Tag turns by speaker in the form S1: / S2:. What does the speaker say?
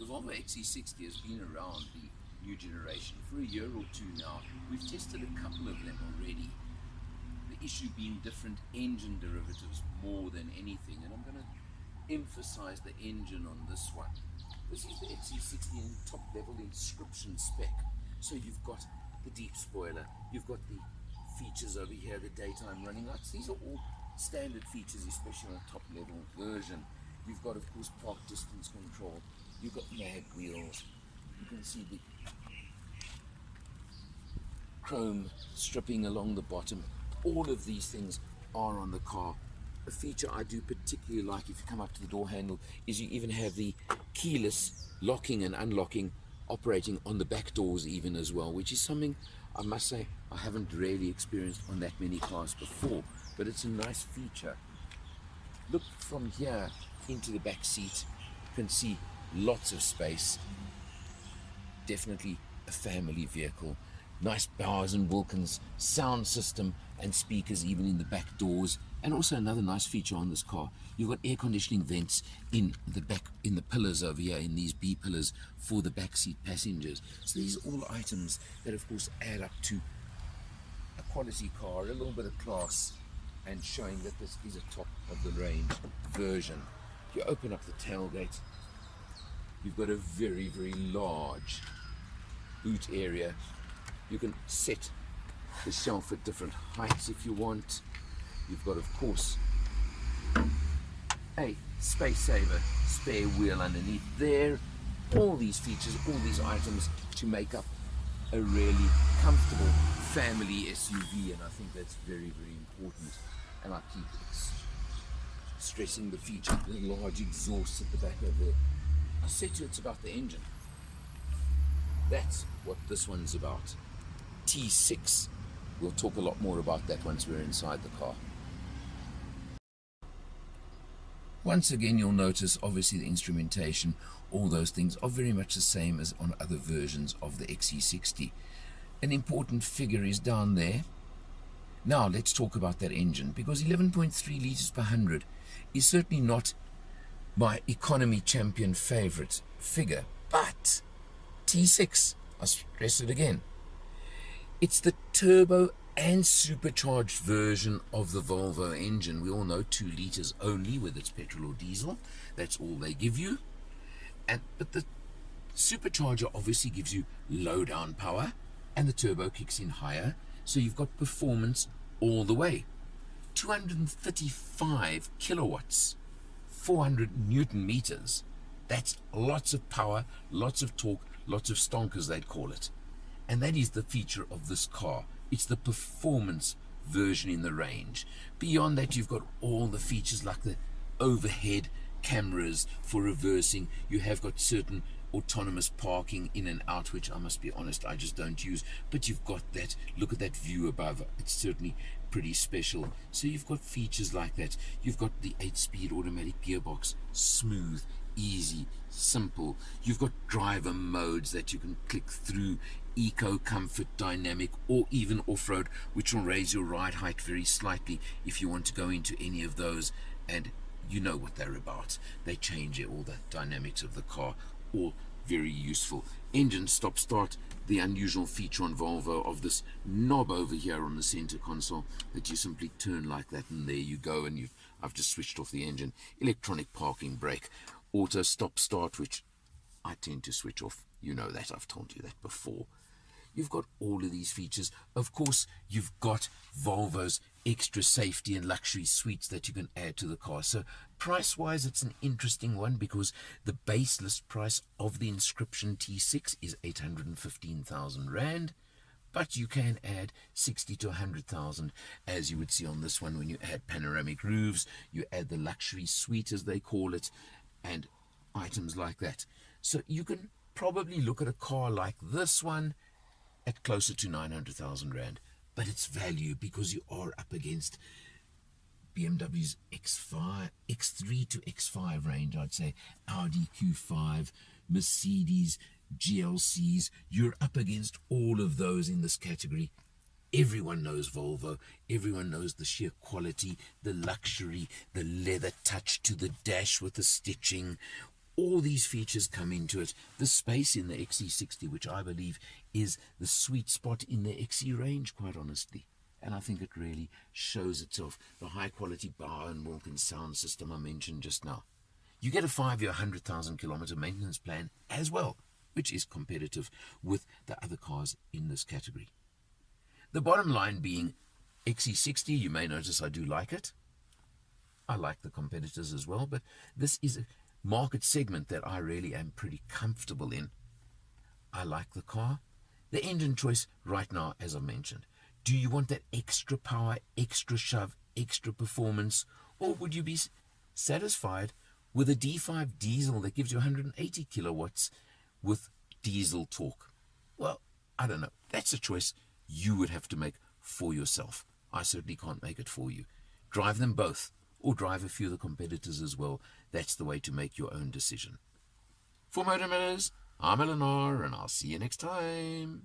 S1: Volvo XC60 has been around the new generation for a year or two now. We've tested a couple of them already. The issue being different engine derivatives more than anything, and I'm going to emphasize the engine on this one. This is the XC60 in top level Inscription spec. So you've got the deep spoiler, you've got the features over here, the daytime running lights. These are all standard features, especially on a top level version. You've got, of course, park distance control. You've got mag wheels. You can see the chrome stripping along the bottom. All of these things are on the car. A feature I do particularly like, if you come up to the door handle, is you even have the keyless locking and unlocking operating on the back doors even as well, which is something I must say I haven't really experienced on that many cars before, but it's a nice feature. Look from here into the back seat, you can see lots of space. Definitely a family vehicle. Nice Bowers and Wilkins sound system and speakers even in the back doors. And also another nice feature on this car, you've got air conditioning vents in the back, in the pillars over here, in these B pillars for the back seat passengers. So these are all items that of course add up to a quality car, a little bit of class, and showing that this is a top of the range version. You open up the tailgate, you've got a very, very large boot area. You can set the shelf at different heights if you want. You've got, of course, a space saver spare wheel underneath there. All these features, all these items to make up a really comfortable family SUV, and I think that's very, very important. And I keep stressing the feature, the large exhaust at the back of there. I said to you it's about the engine. That's what this one's about. T6. We'll talk a lot more about that once we're inside the car. Once again, you'll notice obviously the instrumentation, all those things are very much the same as on other versions of the XC60. An important figure is down there. Now let's talk about that engine, because 11.3 litres per 100 is certainly not my economy champion favorite figure, but T6, I stress it again, it's the turbo and supercharged version of the Volvo engine. We all know 2 litres only, whether it's petrol or diesel. That's all they give you. But the supercharger obviously gives you low down power, and the turbo kicks in higher, so you've got performance all the way. 235 kilowatts, 400 newton meters. That's lots of power, lots of torque, lots of stonkers, they'd call it. And that is the feature of this car. It's the performance version in the range. Beyond that, you've got all the features like the overhead cameras for reversing. You have got certain autonomous parking in and out, which I must be honest, I just don't use. But you've got that. Look at that view above. It's certainly pretty special. So you've got features like that. You've got the 8-speed automatic gearbox, smooth, easy, simple. You've got driver modes that you can click through, eco, comfort, dynamic, or even off-road, which will raise your ride height very slightly if you want to go into any of those. And you know what they're about. They change all the dynamics of the car, all very useful. Engine stop start, the unusual feature on Volvo of this knob over here on the center console that you simply turn like that, and there you go, and I've just switched off the engine. Electronic parking brake, auto stop start, which I tend to switch off. You know that, I've told you that before. You've got all of these features. Of course, you've got Volvo's extra safety and luxury suites that you can add to the car. So price-wise, it's an interesting one, because the base list price of the Inscription T6 is 815,000 Rand, but you can add 60 to 100,000, as you would see on this one when you add panoramic roofs, you add the luxury suite, as they call it, and items like that. So you can probably look at a car like this one at closer to 900,000 Rand, but it's value because you are up against BMW's X3 to X5 range, I'd say, Audi Q5, Mercedes, GLCs. You're up against all of those in this category. Everyone knows Volvo, everyone knows the sheer quality, the luxury, the leather touch to the dash with the stitching, All these features come into it. The space in the XC60, which I believe is the sweet spot in the XC range, quite honestly. And I think it really shows itself. The high quality Bauer and Wilkins sound system I mentioned just now. You get a 5-year, 100,000 kilometer maintenance plan as well, which is competitive with the other cars in this category. The bottom line being XC60, you may notice I do like it. I like the competitors as well, but this is a market segment that I really am pretty comfortable in. I like the car. The engine choice right now, as I mentioned. Do you want that extra power, extra shove, extra performance, or would you be satisfied with a D5 diesel that gives you 180 kilowatts with diesel torque? Well, I don't know. That's a choice you would have to make for yourself. I certainly can't make it for you. Drive them both, or drive a few of the competitors as well. That's the way to make your own decision. For Motor Millers, I'm Eleanor, and I'll see you next time.